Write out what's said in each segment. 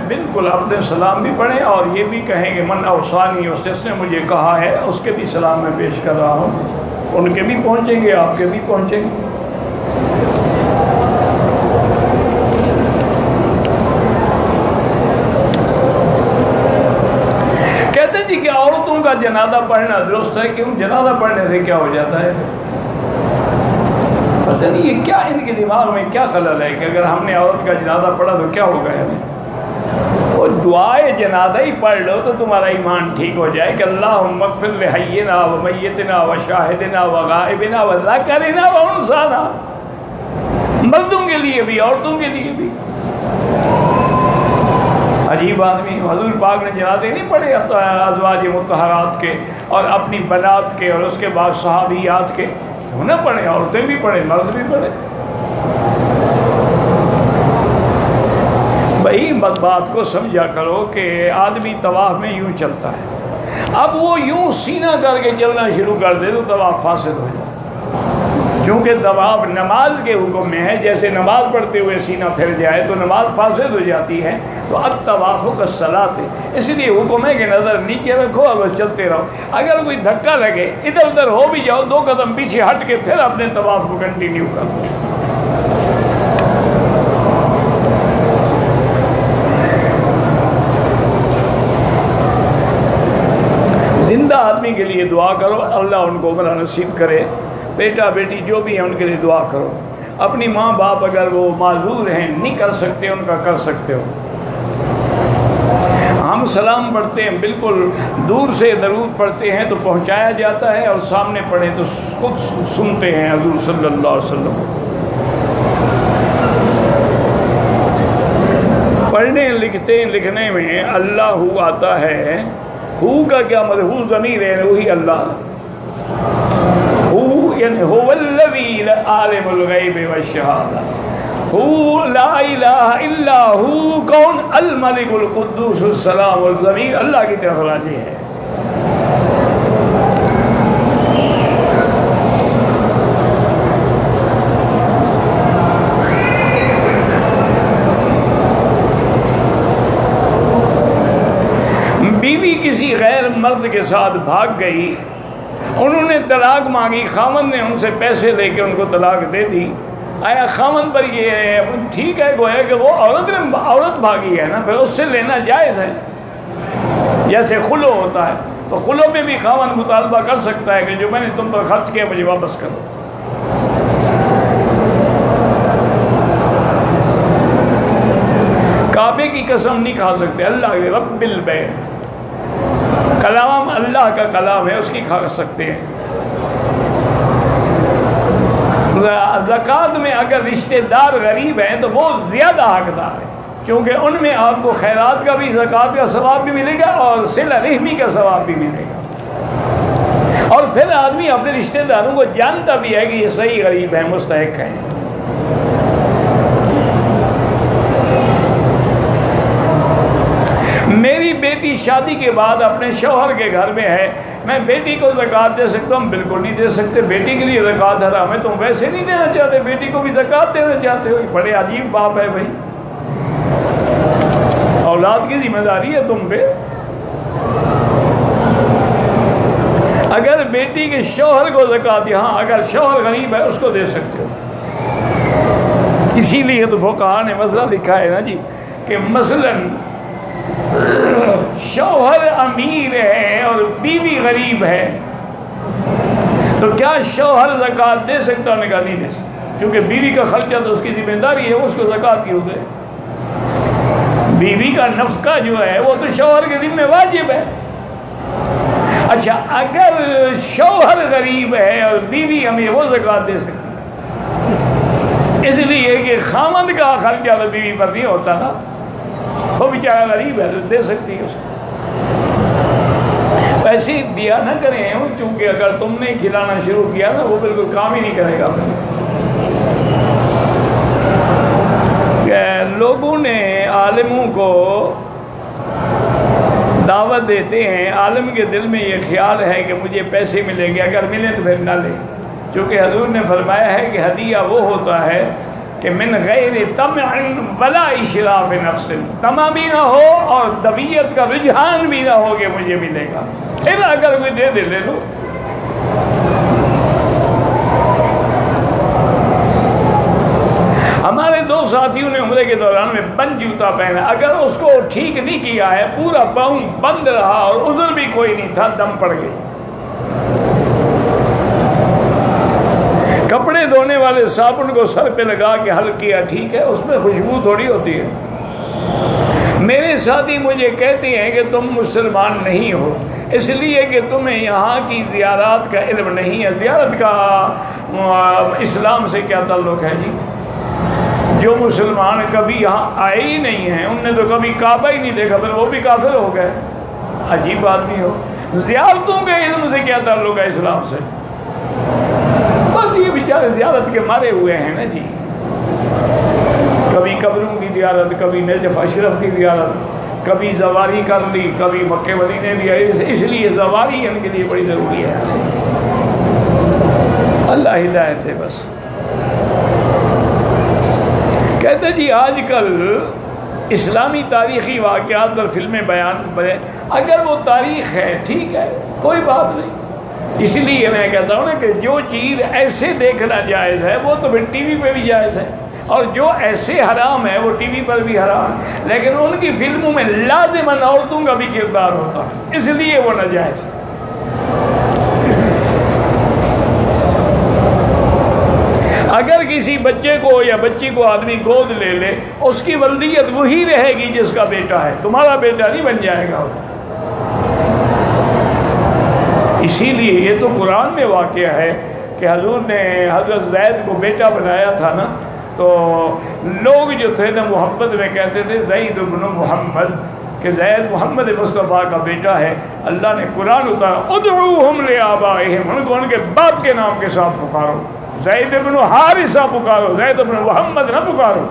بالکل اپنے سلام بھی پڑھیں اور یہ بھی کہیں کہ من اوصانی، جس نے مجھے کہا ہے اس کے بھی سلام میں پیش کر رہا ہوں، ان کے بھی پہنچیں گے، آپ کے بھی پہنچیں گے۔ کہتے جی کہ عورتوں کا جنازہ پڑھنا درست ہے، کیوں؟ جنازہ پڑھنے سے کیا ہو جاتا ہے؟ پتہ نہیں یہ کیا ان کے دماغ میں کیا خلل ہے کہ اگر ہم نے عورت کا جنازہ پڑھا تو کیا ہوگا ہمیں؟ وہ دعائے جنازہ ہی پڑھ لو تو تمہارا ایمان ٹھیک ہو جائے کہ اللہم اغفر لحینا و میتنا و شاہدنا و غائبنا و ذکرنا و انثانا، مردوں کے لیے بھی عورتوں کے لیے بھی۔ عجیب آدمی، حضور پاک نے جنازے نہیں پڑھے ازواج مطہرات کے اور اپنی بنات کے اور اس کے بعد صحابیات کے؟ کیوں نہ پڑھیں؟ عورتیں بھی پڑھیں، مرد بھی پڑھیں۔ بھائی بات کو سمجھا کرو کہ آدمی طواف میں یوں چلتا ہے، اب وہ یوں سینہ کر کے چلنا شروع کر دے تو طواف فاسد ہو جائے، چونکہ طواف نماز کے حکم میں ہے، جیسے نماز پڑھتے ہوئے سینہ پھر جائے تو نماز فاسد ہو جاتی ہے، تو اب طواف کالصلاۃ ہے، اس لیے حکم ہے کہ نظر نیچے رکھو اور بس چلتے رہو۔ اگر کوئی دھکا لگے ادھر ادھر ہو بھی جاؤ، 2 قدم پیچھے ہٹ کے پھر اپنے طواف کو کنٹینیو کرو۔ زندہ آدمی کے لیے دعا کرو، اللہ ان کو عمر نصیب کرے، بیٹا بیٹی جو بھی ہیں ان کے لیے دعا کرو۔ اپنی ماں باپ اگر وہ معذور ہیں، نہیں کر سکتے، ان کا کر سکتے ہو۔ ہم سلام پڑھتے ہیں، بالکل دور سے درود پڑھتے ہیں تو پہنچایا جاتا ہے، اور سامنے پڑھیں تو خود سنتے ہیں حضور صلی اللہ علیہ وسلم۔ پڑھنے لکھنے میں اللہ آتا ہے، ہو کا کیا مطلب؟ ہو ضمیر ہے، وہی اللہ، یعنی هو الذی عالم الغیب والشہادہ، هو لا الہ الا هو، کون؟ الملک القدوس السلام، الضمیر اللہ کی طرف راجع ہے۔ بیوی کسی غیر مرد کے ساتھ بھاگ گئی، انہوں نے طلاق مانگی، خاوند نے ان سے پیسے لے کے ان کو طلاق دے دی، آیا خاوند پر یہ ٹھیک ہے گویا کہ وہ عورت بھاگی ہے نا، پھر اس سے لینا جائز ہے، جیسے خلو ہوتا ہے، تو خلو میں بھی خاوند مطالبہ کر سکتا ہے کہ جو میں نے تم پر خرچ کیا مجھے واپس کرو۔ کعبے کی قسم نہیں کھا سکتے، اللہ کے رب البیت، کلام اللہ کا کلام ہے، اس کی کھا سکتے ہیں۔ زکوٰۃ میں اگر رشتہ دار غریب ہیں تو وہ زیادہ حقدار ہے، کیونکہ ان میں آپ کو خیرات کا بھی، زکوٰۃ کا ثواب بھی ملے گا اور صلہ رحمی کا ثواب بھی ملے گا، اور پھر آدمی اپنے رشتہ داروں کو جانتا بھی ہے کہ یہ صحیح غریب ہیں، مستحق ہیں۔ میری بیٹی شادی کے بعد اپنے شوہر کے گھر میں ہے، میں بیٹی کو زکوٰۃ دے سکتا ہوں؟ بالکل نہیں دے سکتے، بیٹی کے لیے زکوٰۃ حرام ہے، تم ویسے نہیں دینا چاہتے، بیٹی کو بھی زکوٰۃ دینا چاہتے ہو، بڑے عجیب باپ ہے بھائی، اولاد کی ذمہ داری ہے تم پہ۔ اگر بیٹی کے شوہر کو زکوٰۃ، ہاں اگر شوہر غریب ہے اس کو دے سکتے ہو، اسی لیے تو فقہاء نے مسئلہ لکھا ہے نا جی کہ مثلاً شوہر امیر ہے اور بیوی غریب ہے تو کیا شوہر زکوٰۃ دے سکتا؟ انہوں نے کہا نہیں دے سکتا، کیونکہ بیوی کا خرچہ تو اس کی ذمہ داری ہے، اس کو زکوٰۃ کیوں دے؟ بیوی کا نفقہ جو ہے وہ تو شوہر کے ذمہ واجب ہے۔ اچھا اگر شوہر غریب ہے اور بیوی امیر، وہ زکوٰۃ دے سکتی، اس لیے کہ خاوند کا خرچہ تو بیوی پر نہیں ہوتا نا، وہ بیچارہ غریب ہے تو دے سکتی ہے اس کو۔ ویسے دیا نہ کریں، چونکہ اگر تم نے کھلانا شروع کیا نا وہ بالکل کام ہی نہیں کرے گا۔ لوگوں نے عالموں کو دعوت دیتے ہیں، عالم کے دل میں یہ خیال ہے کہ مجھے پیسے ملیں گے، اگر ملیں تو پھر نہ لیں، چونکہ حضور نے فرمایا ہے کہ ہدیہ وہ ہوتا ہے کہ من غیر طمع ولا اشراف نفس، طمع بھی نہ ہو اور طبیعت کا رجحان بھی نہ ہو کہ مجھے ملے گا، پھر اگر کوئی دے لے لو۔ ہمارے دو ساتھیوں نے عمرے کے دوران میں بند جوتا پہنا، اگر اس کو ٹھیک نہیں کیا ہے، پورا پاؤں بند رہا اور عذر بھی کوئی نہیں تھا، دم پڑ گئی۔ کپڑے دھونے والے صابن کو سر پہ لگا کے حل کیا، ٹھیک ہے، اس میں خوشبو تھوڑی ہوتی ہے۔ میرے ساتھی مجھے کہتے ہیں کہ تم مسلمان نہیں ہو اس لیے کہ تمہیں یہاں کی زیارات کا علم نہیں ہے۔ زیارت کا اسلام سے کیا تعلق ہے جی؟ جو مسلمان کبھی یہاں آئے ہی نہیں ہیں، ان نے تو کبھی کعبہ ہی نہیں دیکھا، پھر وہ بھی کافر ہو گئے۔ عجیب آدمی ہو، زیارتوں کے علم سے کیا تعلق ہے اسلام سے؟ بس یہ بیچارے زیارت کے مارے ہوئے ہیں نا جی، کبھی قبروں کی زیارت، کبھی نجف اشرف کی زیارت، کبھی زواری کر لی، کبھی مکے مدینے بھی ہے، اس لیے زواری ان کے لیے بڑی ضروری ہے۔ اللہ ہدایت ہے بس۔ کہتے جی آج کل اسلامی تاریخی واقعات اور فلمیں بیان بنے، اگر وہ تاریخ ہے ٹھیک ہے، کوئی بات نہیں۔ اس لیے میں کہتا ہوں نا کہ جو چیز ایسے دیکھنا جائز ہے وہ تو پھر ٹی وی پہ بھی جائز ہے، اور جو ایسے حرام ہے وہ ٹی وی پر بھی حرام ہے، لیکن ان کی فلموں میں لازماً عورتوں کا بھی کردار ہوتا ہے، اس لیے وہ ناجائز ہے۔ اگر کسی بچے کو یا بچی کو آدمی گود لے لے، اس کی ولدیت وہی رہے گی جس کا بیٹا ہے، تمہارا بیٹا نہیں بن جائے گا۔ اسی لیے یہ تو قرآن میں واقعہ ہے کہ حضور نے حضرت زید کو بیٹا بنایا تھا نا، تو لوگ جو تھے نا محبت میں کہتے تھے زید بن محمد، کہ زید محمد مصطفیٰ کا بیٹا ہے۔ اللہ نے قرآن اتارا ادعوہم لآبائہم، ان کو ان کے باپ کے نام کے ساتھ پکارو، زید بن حارثہ پکارو، زید بن محمد نہ پکارو۔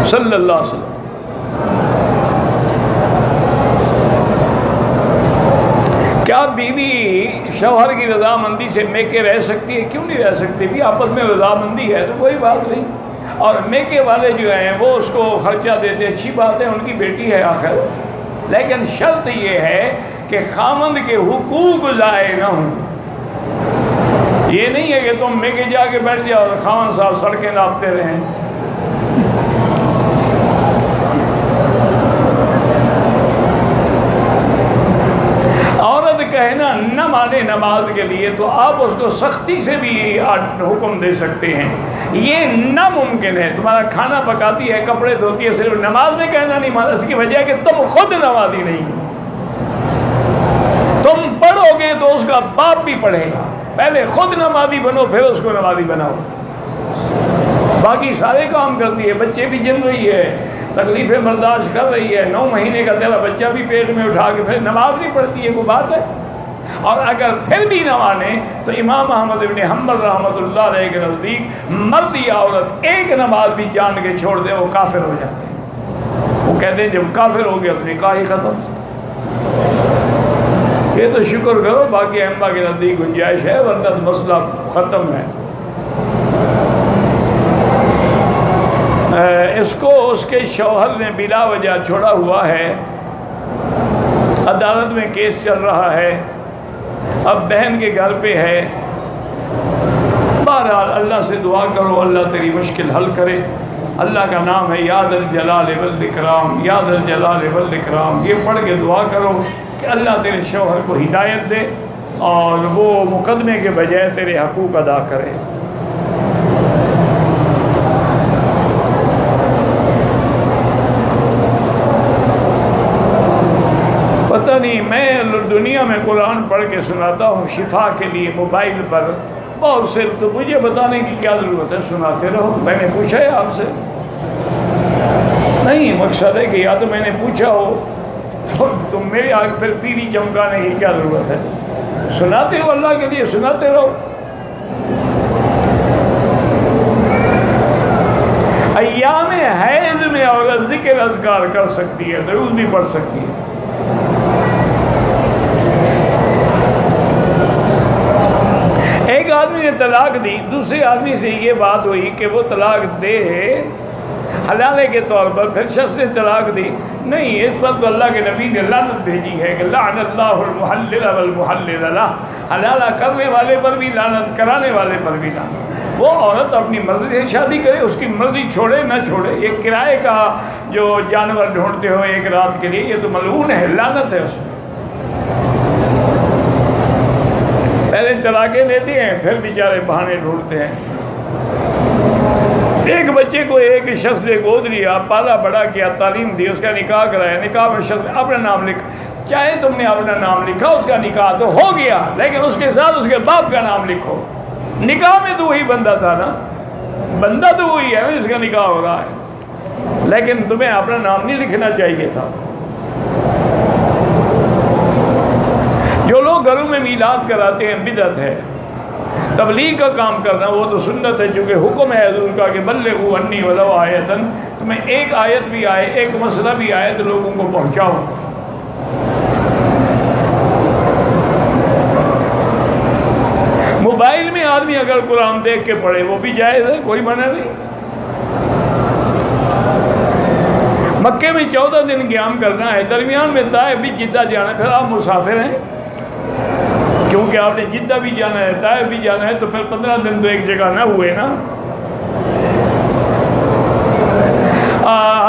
صلی اللہ علیہ وسلم۔ کیا بیوی شوہر کی رضامندی سے میکے رہ سکتی ہے؟ کیوں نہیں رہ سکتی؟ بھی آپس میں رضامندی ہے تو کوئی بات نہیں، اور میکے والے جو ہیں وہ اس کو خرچہ دیتے، اچھی بات ہے، ان کی بیٹی ہے آخر، لیکن شرط یہ ہے کہ خامند کے حقوق ضائع نہ ہوں۔ یہ نہیں ہے کہ تم میکے جا کے بیٹھ جاؤ اور خامند صاحب سڑکیں ناپتے رہیں۔ عورت کہنا نہ مانے نماز کے لیے تو آپ اس کو سختی سے بھی حکم دے سکتے ہیں، یہ ناممکن ہے۔ تمہارا کھانا پکاتی ہے، کپڑے دھوتی ہے، صرف نماز میں کہنا نہیں مانا، اس کی وجہ ہے کہ تم خود نمازی نہیں، تم پڑھو گے تو اس کا باپ بھی پڑھے گا، پہلے خود نمازی بنو پھر اس کو نمازی بناؤ۔ باقی سارے کام کرتی ہے، بچے بھی جن رہی ہے، تکلیفیں برداشت کر رہی ہے، 9 مہینے کا تیرا بچہ بھی پیٹ میں اٹھا کے پھر نماز نہیں پڑھتی ہے، کوئی بات ہے؟ اور اگر پھر بھی نہ مانے تو امام احمد بن حنبل رحمۃ اللہ علیہ کے نزدیک مرد یا عورت ایک نماز بھی جان کے چھوڑ دے وہ کافر ہو جاتے ہیں۔ وہ کہتے ہیں جب کافر ہو گیا تو نکاح ہی ختم۔ یہ تو شکر کرو، باقی ائمہ کے نزدیک گنجائش ہے، ورنہ مسئلہ ختم ہے۔ اس کو اس کے شوہر نے بلا وجہ چھوڑا ہوا ہے، عدالت میں کیس چل رہا ہے، اب بہن کے گھر پہ ہے۔ بہرحال اللہ سے دعا کرو اللہ تیری مشکل حل کرے۔ اللہ کا نام ہے یا ذا الجلال والاکرام، یا ذا الجلال والاکرام، یہ پڑھ کے دعا کرو کہ اللہ تیرے شوہر کو ہدایت دے اور وہ مقدمے کے بجائے تیرے حقوق ادا کرے۔ پتہ نہیں، میں دنیا میں قرآن پڑھ کے سناتا ہوں شفا کے لیے موبائل پر بہت سے، تو مجھے بتانے کی کیا ضرورت ہے، سناتے رہو۔ میں نے پوچھا ہے آپ سے؟ نہیں، مقصد ہے کہ یا تو میں نے پوچھا ہو تو تم میرے آگے پھر پیری چمکانے کی کیا ضرورت ہے؟ سناتے ہو اللہ کے لیے، سناتے رہو۔ ایام حیض میں عورت ذکر اذکار کر سکتی ہے، درود بھی پڑھ سکتی ہے۔ ایک طلاق دی، دوسرے آدمی سے یہ بات ہوئی کہ وہ طلاق دے حلالے کے طور پر، پھر شخص نے طلاق دی، نہیں، اس پر تو اللہ کے نبی نے لعنت بھیجی ہے کہ لعن اللہ المحلل والمحلل لہ، حلالہ کرنے والے پر بھی لعنت، کرانے والے پر بھی لعنت۔ وہ عورت اپنی مرضی سے شادی کرے، اس کی مرضی چھوڑے نہ چھوڑے، یہ کرائے کا جو جانور ڈھونڈتے ہو ایک رات کے لیے، یہ تو ملعون ہے، لعنت ہے اس میں۔ پہلے طلاقیں دیتے ہیں، پھر بیچارے بہانے ڈھونڈتے ہیں۔ ایک بچے کو ایک شخص نے گود لیا، پالا بڑا کیا، تعلیم دی، اس کا نکاح کرایا، نکاح میں شخص نے اپنا نام لکھا، چاہے تم نے اپنا نام لکھا، اس کا نکاح تو ہو گیا، لیکن اس کے ساتھ اس کے باپ کا نام لکھو۔ نکاح میں تو وہی بندہ تھا نا، بندہ تو وہی ہے جس کا نکاح ہو رہا ہے، لیکن تمہیں اپنا نام نہیں لکھنا چاہیے تھا۔ جو لوگ گھروں میں میلاد کراتے ہیں بدعت ہے، تبلیغ کا کام کرنا وہ تو سنت ہے، چونکہ حکم ہے حضور کا کہ بلغوا عنی ولو آیۃ، تمہیں ایک آیت بھی آئے، ایک مسئلہ بھی آئے تو لوگوں کو پہنچاؤ۔ موبائل میں آدمی اگر قرآن دیکھ کے پڑھے وہ بھی جائز ہے، کوئی منع نہیں۔ مکے میں 14 دن قیام کرنا ہے، درمیان میں طائف بھی جدہ جانا ہے، پھر آپ مسافر ہیں، کیونکہ آپ نے جدہ بھی جانا ہے، طائف بھی جانا ہے، تو پھر 15 دن تو ایک جگہ نہ ہوئے نا۔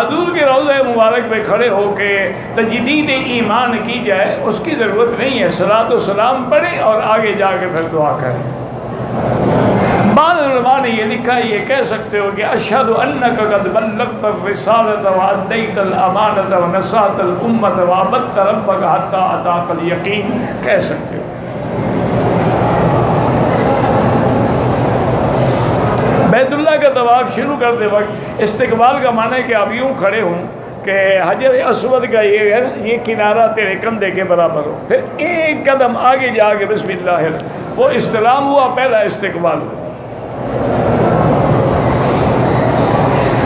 حضور کے روضہ مبارک پہ کھڑے ہو کے تجدید ایمان کی جائے، اس کی ضرورت نہیں ہے، صلاۃ و سلام پڑھیں اور آگے جا کے پھر دعا کریں۔ بعض علماء نے یہ لکھا، یہ کہہ سکتے ہو کہ اشہد انک قد بلغت الرسالۃ وادیت الامانۃ ونصحت الامۃ وعبدت ربک حتی اتاک الیقین، کہہ سکتے ہو۔ بیت اللہ کا طواف شروع کرتے وقت استقبال کا معنی ہے کہ آپ یوں کھڑے ہوں کہ حجر اسود کا یہ کنارہ تیرے کندھے کے برابر ہو، پھر ایک قدم آگے جا کے بسم اللہ، وہ استلام ہوا، پہلا استقبال ہوا۔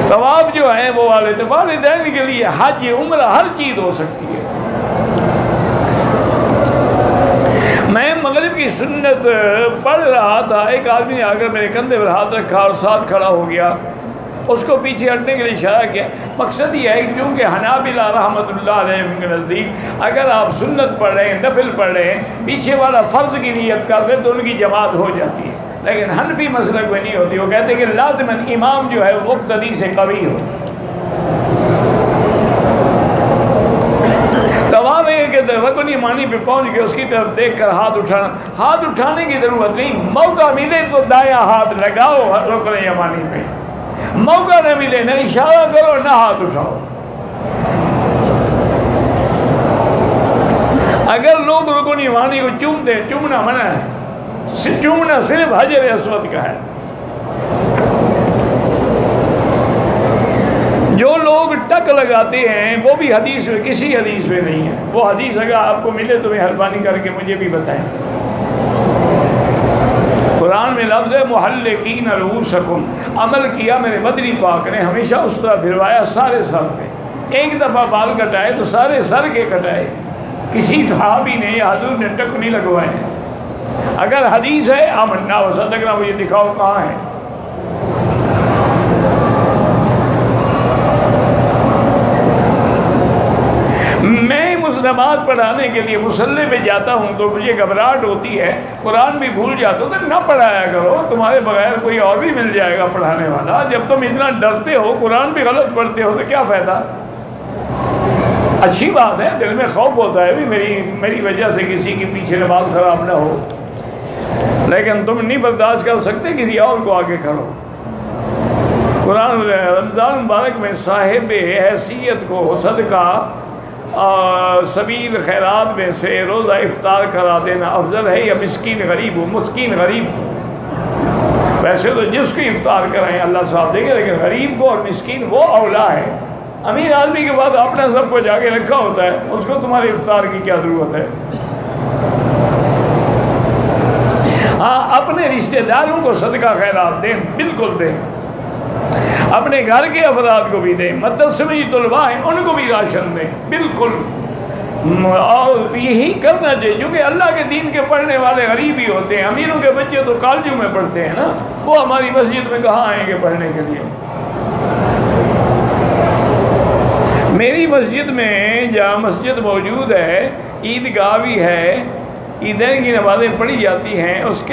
طواف جو ہے وہ والدین کے لیے حج عمرہ ہر چیز ہو سکتی ہے۔ میں مغرب کی سنت پڑھ رہا تھا، ایک آدمی نے آ کر میرے کندھے پر ہاتھ رکھا اور ساتھ کھڑا ہو گیا، اس کو پیچھے ہٹنے کے لیے اشارہ کیا۔ مقصد یہ ہے کہ چونکہ حنابلہ رحمۃ اللہ علیہ کے نزدیک اگر آپ سنت پڑھ رہے ہیں، نفل پڑھ رہے ہیں، پیچھے والا فرض کی نیت کر دے تو ان کی جماعت ہو جاتی ہے، لیکن حنفی مسلک میں نہیں ہوتی، وہ کہتے ہیں کہ لازماً امام جو ہے وہ مقتدی سے قوی ہو۔ طواف ہے کہ رکن یمانی پہ پہنچ کے اس کی طرف دیکھ کر ہاتھ اٹھانا، ہاتھ اٹھانے کی ضرورت نہیں، موقع ملے تو دایاں ہاتھ لگاؤ رکن یمانی پہ، موقع نہ ملے نہ اشارہ کرو نہ ہاتھ اٹھاؤ۔ اگر لوگ رکن یمانی کو چومتے، چومنا منع ہے، چومنا صرف حجر اسود کا ہے۔ جو لوگ ٹک لگاتے ہیں وہ بھی حدیث میں، کسی حدیث میں نہیں ہے، وہ حدیث اگر آپ کو ملے تو مہربانی کر کے مجھے بھی بتائیں۔ قرآن میں لفظ ہے محلقین رؤوسکم، عمل کیا میرے مدنی پاک نے، ہمیشہ اس طرح پھروایا سارے سر پہ، ایک دفعہ بال کٹائے تو سارے سر کے کٹائے، کسی صحابی نے یا حضور نے ٹک نہیں لگوائے۔ اگر حدیث ہے آمنا و صدقنا، مجھے دکھاؤ کہاں ہے۔ میں نماز پڑھانے کے لیے مصلی پہ جاتا ہوں تو مجھے گھبراہٹ ہوتی ہے، قرآن بھی بھول جاتا ہوں، تو نہ پڑھایا کرو، تمہارے بغیر کوئی اور بھی مل جائے گا پڑھانے والا۔ جب تم اتنا ڈرتے ہو، قرآن بھی غلط پڑھتے ہو تو کیا فائدہ؟ اچھی بات ہے، دل میں خوف ہوتا ہے بھی میری وجہ سے کسی کے پیچھے نماز خراب نہ ہو، لیکن تم نہیں برداشت کر سکتے کسی اور کو آگے کرو۔ قرآن رمضان مبارک میں صاحب حیثیت کو صدقہ سبیل خیرات میں سے روزہ افطار کرا دینا افضل ہے یا مسکین غریب ہو؟ مسکین غریب کو، ویسے تو جس کو افطار کرائیں اللہ صاحب دیں گے، لیکن غریب کو اور مسکین وہ اولا ہے۔ امیر آدمی کے بعد اپنا سب کو جا کے رکھا ہوتا ہے، اس کو تمہارے افطار کی کیا ضرورت ہے؟ ہاں، اپنے رشتہ داروں کو صدقہ خیرات دیں، بالکل دیں، اپنے گھر کے افراد کو بھی دیں، مدرسے میں طلباء ہیں ان کو بھی راشن دیں، بالکل اور یہی کرنا چاہیے، کیونکہ اللہ کے دین کے پڑھنے والے غریب ہی ہوتے ہیں. امیروں کے بچے تو کالجوں میں پڑھتے ہیں نا، وہ ہماری مسجد میں کہاں آئیں گے پڑھنے کے لیے؟ میری مسجد میں جہاں مسجد موجود ہے، عیدگاہ بھی ہے، عیدین کی نمازیں پڑھی جاتی ہیں. اس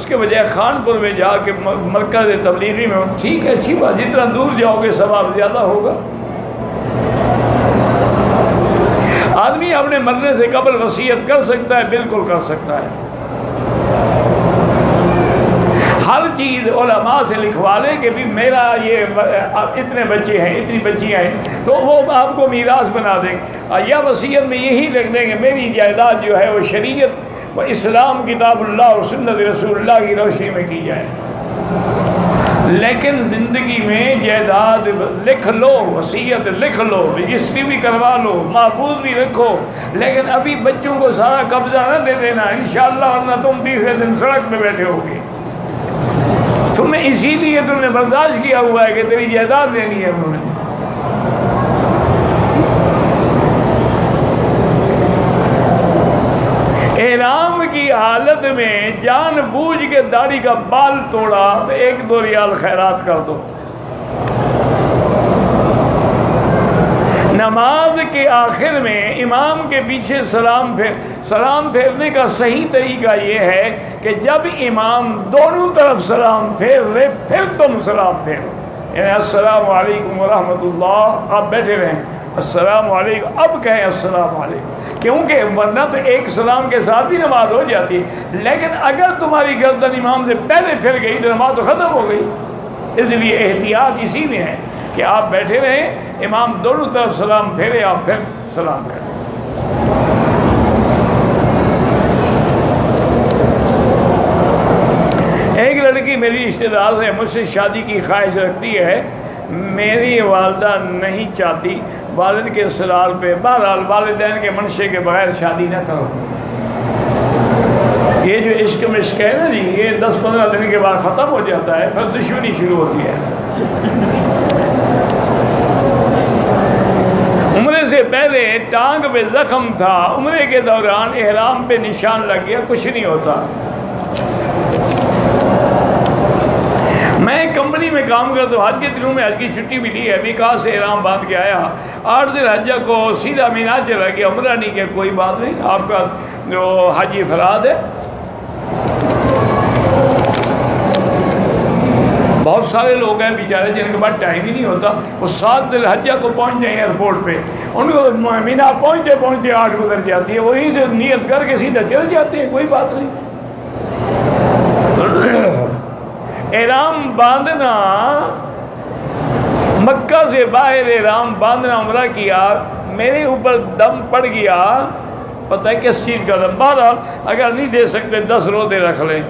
کے بجائے خانپور میں جا کے مرکز تبلیغی میں، ٹھیک ہے، اچھی بات، جتنا دور جاؤ گے ثواب زیادہ ہوگا. آدمی اپنے مرنے سے قبل وصیت کر سکتا ہے، بالکل کر سکتا ہے. ہر چیز علماء سے لکھوا لے کہ بھی میرا یہ اتنے بچے ہیں، اتنی بچیاں ہیں، تو وہ آپ کو میراث بنا دیں گے. یا وصیت میں یہی لکھ دیں گے میری جائیداد جو ہے وہ شریعت و اسلام، کتاب اللہ اور سنت رسول اللہ کی روشنی میں کی جائے. لیکن زندگی میں جائیداد لکھ لو، وصیت لکھ لو، رجسٹری بھی کروا لو، محفوظ بھی رکھو، لیکن ابھی بچوں کو سارا قبضہ نہ دے دینا انشاءاللہ، ورنہ تم تیسرے دن سڑک پہ بیٹھے ہوگے. تمہیں اسی لیے تم نے برداشت کیا ہوا ہے کہ تیری جائیداد لینی ہے انہوں نے. احرام کی حالت میں جان بوجھ کے داڑھی کا بال توڑا تو 1-2 ریال خیرات کر دو. نماز کے آخر میں امام کے پیچھے سلام پھیرنے کا صحیح طریقہ یہ ہے کہ جب امام دونوں طرف سلام پھیر لے پھر تم سلام پھیرو. یعنی السلام علیکم ورحمۃ اللہ، آپ بیٹھے رہیں، السلام علیکم، اب کہیں السلام علیکم، کیونکہ ورنہ تو ایک سلام کے ساتھ بھی نماز ہو جاتی ہے. لیکن اگر تمہاری گردن امام سے پہلے پھر گئی تو نماز تو ختم ہو گئی. اس لیے احتیاط اسی میں ہے کہ آپ بیٹھے رہیں، امام دونوں طرف سلام پھیرے، آپ پھر سلام کریں. ایک لڑکی میری رشتہ دار ہے، مجھ سے شادی کی خواہش رکھتی ہے، میری والدہ نہیں چاہتی، والد کے اصرار پہ. بہرحال والدین کے منشے کے بغیر شادی نہ کرو. یہ جو عشق مشق ہے نا جی، یہ 10-15 دن کے بعد ختم ہو جاتا ہے، پھر دشمنی شروع ہوتی ہے. عمرے سے پہلے ٹانگ پہ زخم تھا، عمرے کے دوران احرام پہ نشان لگ گیا، کچھ نہیں ہوتا. میں کمپنی میں کام کرتا ہوں، حج کے دنوں میں حج کی چھٹی بھی لی ہے، میقات سے احرام باندھ کے آیا، 8 دن حجہ کو سیدھا مینا چلا گیا، عمرہ نہیں کیا. کوئی بات نہیں، آپ کا جو حج افراد ہے. بہت سارے لوگ ہیں بیچارے جن کے پاس ٹائم ہی نہیں ہوتا، وہ 7 ذی الحجہ کو پہنچ جائیں ایئرپورٹ پہ، ان کو مینا پہنچتے 8 گزر جاتی ہے، وہی سے نیت کر کے سیدھا چل جاتے ہیں، کوئی بات نہیں. احرام باندھنا، مکہ سے باہر احرام باندھنا، عمرہ کیا، میرے اوپر دم پڑ گیا، پتہ ہے کس چیز کا دم. بہرحال اگر نہیں دے سکتے 10 روزے رکھ لیں.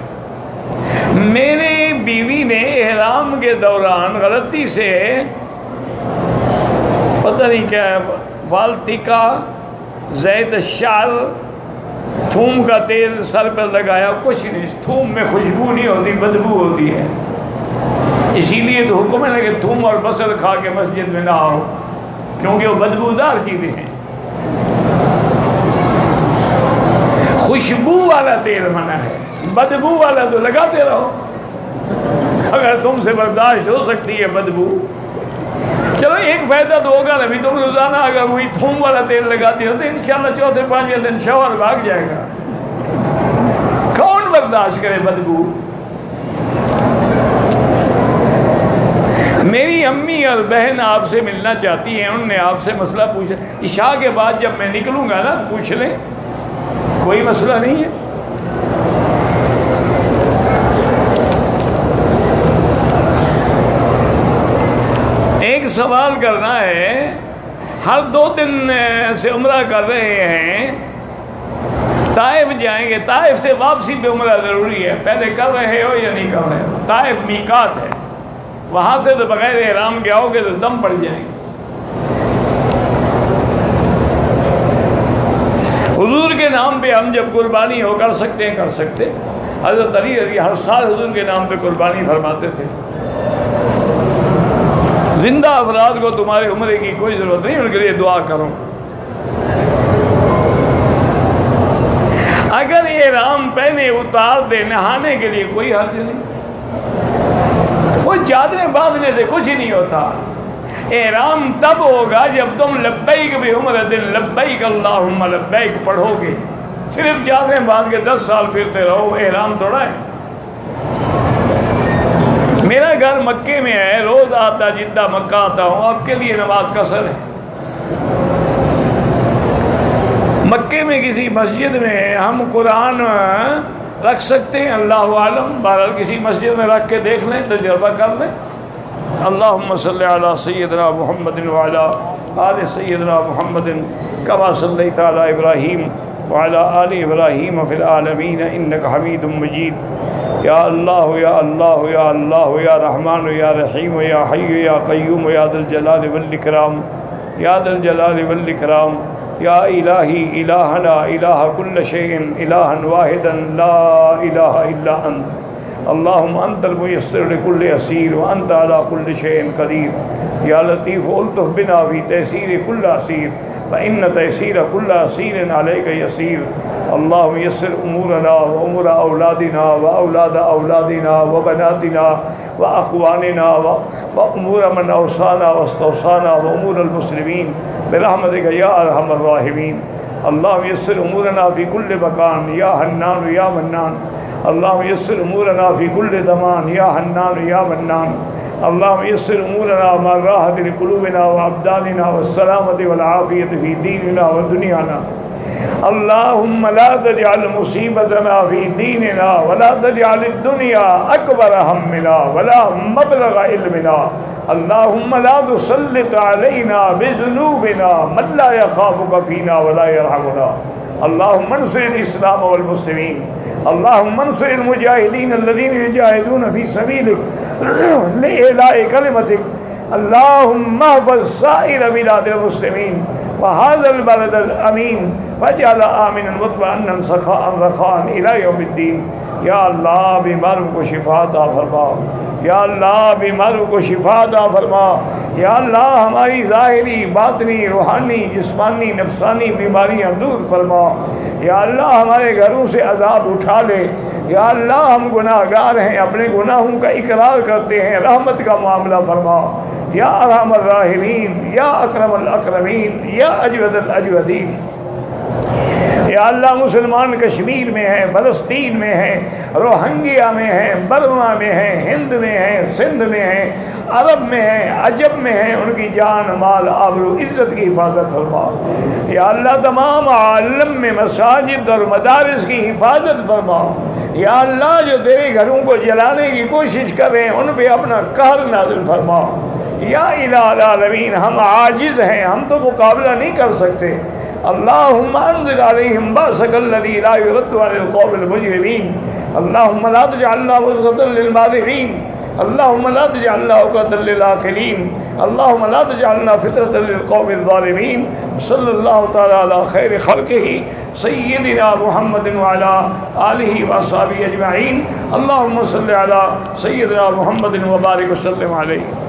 میرے بیوی نے احرام کے دوران غلطی سے پتہ نہیں کیا والتیکا، زیت الشعر، تھوم کا تیل سر پر لگایا، کچھ نہیں. تھوم میں خوشبو نہیں ہوتی، بدبو ہوتی ہے. اسی لیے تو حکم ہے نا کہ تھوم اور بصل کھا کے مسجد میں نہ آؤ، کیونکہ وہ بدبودار چیزیں ہیں. خوشبو والا تیل منع ہے، بدبو والا تو لگاتے رہو اگر تم سے برداشت ہو سکتی ہے بدبو. چلو ایک فائدہ تو ہوگا نا، بھی تم روزانہ اگر وہی تھوم والا تیل لگاتی ہو تو انشاءاللہ 4-5 دن شوہر بھاگ جائے گا. کون برداشت کرے بدبو؟ میری امی اور بہن آپ سے ملنا چاہتی ہیں، انہوں نے آپ سے مسئلہ پوچھا. عشاء کے بعد جب میں نکلوں گا نا پوچھ لیں، کوئی مسئلہ نہیں ہے. ایک سوال کرنا ہے، ہر 2 دن سے عمرہ کر رہے ہیں، طائف جائیں گے، طائف سے واپسی پہ عمرہ ضروری ہے، پہلے کر رہے ہو یا نہیں کر رہے ہو؟ طائف میقات ہے، وہاں سے تو بغیر احرام کے آؤ گے تو دم پڑ جائیں گے. حضور کے نام پہ ہم جب قربانی ہو کر سکتے ہیں کر سکتے. حضرت علی ہر سال حضور کے نام پہ قربانی فرماتے تھے. زندہ افراد کو تمہارے عمرے کی کوئی ضرورت نہیں، ان کے لیے دعا کرو. اگر احرام پہنے اتار دے نہانے کے لیے کوئی حرج نہیں، کوئی چادریں باندھنے سے کچھ ہی نہیں ہوتا۔ احرام تب ہوگا جب تم لبیک بعمرۃ لبیک اللہم لبیک پڑھو گے۔ صرف چادریں باندھ کے 10 سال پھرتے رہو، احرام تھوڑا ہے۔ میرا گھر مکے میں ہے، روز آتا جدہ مکہ آتا ہوں، آپ کے لیے نماز قصر ہے۔ مکے میں کسی مسجد میں ہم قرآن رکھ سکتے ہیں، اللہ عالم، بہرحال کسی مسجد میں رکھ کے دیکھ لیں، تجربہ کر لیں۔ اللہم صلی علی سیدنا محمد وعلی آل سیدنا محمد کما صلیت علی ابراہیم وعلی آل ابراہیم فی العالمین انک حمید مجید۔ یا اللہ یا اللہ یا اللہ یا رحمان یا رحیم یا حی یا قیوم یا ذا الجلال والاکرام یا ذا الجلال والاکرام یا الہی الہنا الہ کل شیء الہا واحدا لا الہ الا انت۔ اللہم انت المیسر لکل عسیر وانت علی کل شیء قدیر۔ یا لطیف الطف بنا فی تیسیر کل عسیر فإن تيسير كل عسير عليك يسير۔ اللهم يسر أمورنا وأمور أولادنا وأولاد أولادنا وبناتنا وأخواننا وأمور من أوصانا واستوصانا وأمور المسلمين برحمتك يا أرحم الراحمين۔ اللهم يسر أمورنا في كل مكان يا حنان يا منان۔ اللهم يسر أمورنا في كل زمان يا حنان يا منان۔ اللهم يسر أمورنا مع الراحة لقلوبنا وأبداننا والسلامة والعافية في ديننا ودنيانا۔ اللهم لا تجعل مصيبتنا في ديننا ولا تجعل الدنيا أكبر همنا ولا مبلغ علمنا۔ اللهم لا تسلط علينا بذنوبنا من لا يخافك فينا ولا يرحمنا۔ اللهم انصر الإسلام والمسلمين۔ اللهم انصر المجاهدين الذين يجاهدون في سبيلك لإعلاء كلمتك۔ اللهم احفظ سائر بلاد المسلمين وهذا البلد الأمين فاجعل آمنا مطمئنا سخاء رخاء إلى يوم الدين۔ یا اللہ بیماروں کو شفا عطا فرما، یا اللہ بیماروں کو شفا عطا فرما، یا اللہ ہماری ظاہری باطنی روحانی جسمانی نفسانی بیماریاں دور فرما، یا اللہ ہمارے گھروں سے عذاب اٹھا لے، یا اللہ ہم گناہ گار ہیں، اپنے گناہوں کا اقرار کرتے ہیں، رحمت کا معاملہ فرما، یا ارحم الراحمین، یا اکرم الاکرمین، یا اجود الاجودین۔ یا اللہ مسلمان کشمیر میں ہیں، فلسطین میں ہیں، روہنگیا میں ہیں، برما میں ہیں، ہند میں ہیں، سندھ میں ہیں، عرب میں ہیں، عجب میں ہیں، ان کی جان مال آبرو عزت کی حفاظت فرما۔ یا اللہ تمام عالم میں مساجد اور مدارس کی حفاظت فرما۔ یا اللہ جو تیرے گھروں کو جلانے کی کوشش کر رہے ہیں ان پہ اپنا قہر نازل فرما۔ یا الہ العالمین ہم عاجز ہیں، ہم تو مقابلہ نہیں کر سکتے۔ اللہم انزل علیہم بأسک الذی لا یرد عن القوم المجرمین۔ اللہم لا تجعلنا وزغة للماذرین، اللہم لا تجعلنا عقدة للعاقلین، اللہم لا تجعلنا فتنة للقوم الظالمین۔ صلی اللہ تعالی علی خیر خلقہ سیدنا محمد وعلی آلہ وصحبہ اجمعین۔ اللہم صلی علی سیدنا محمد وبارک وسلم علیہ۔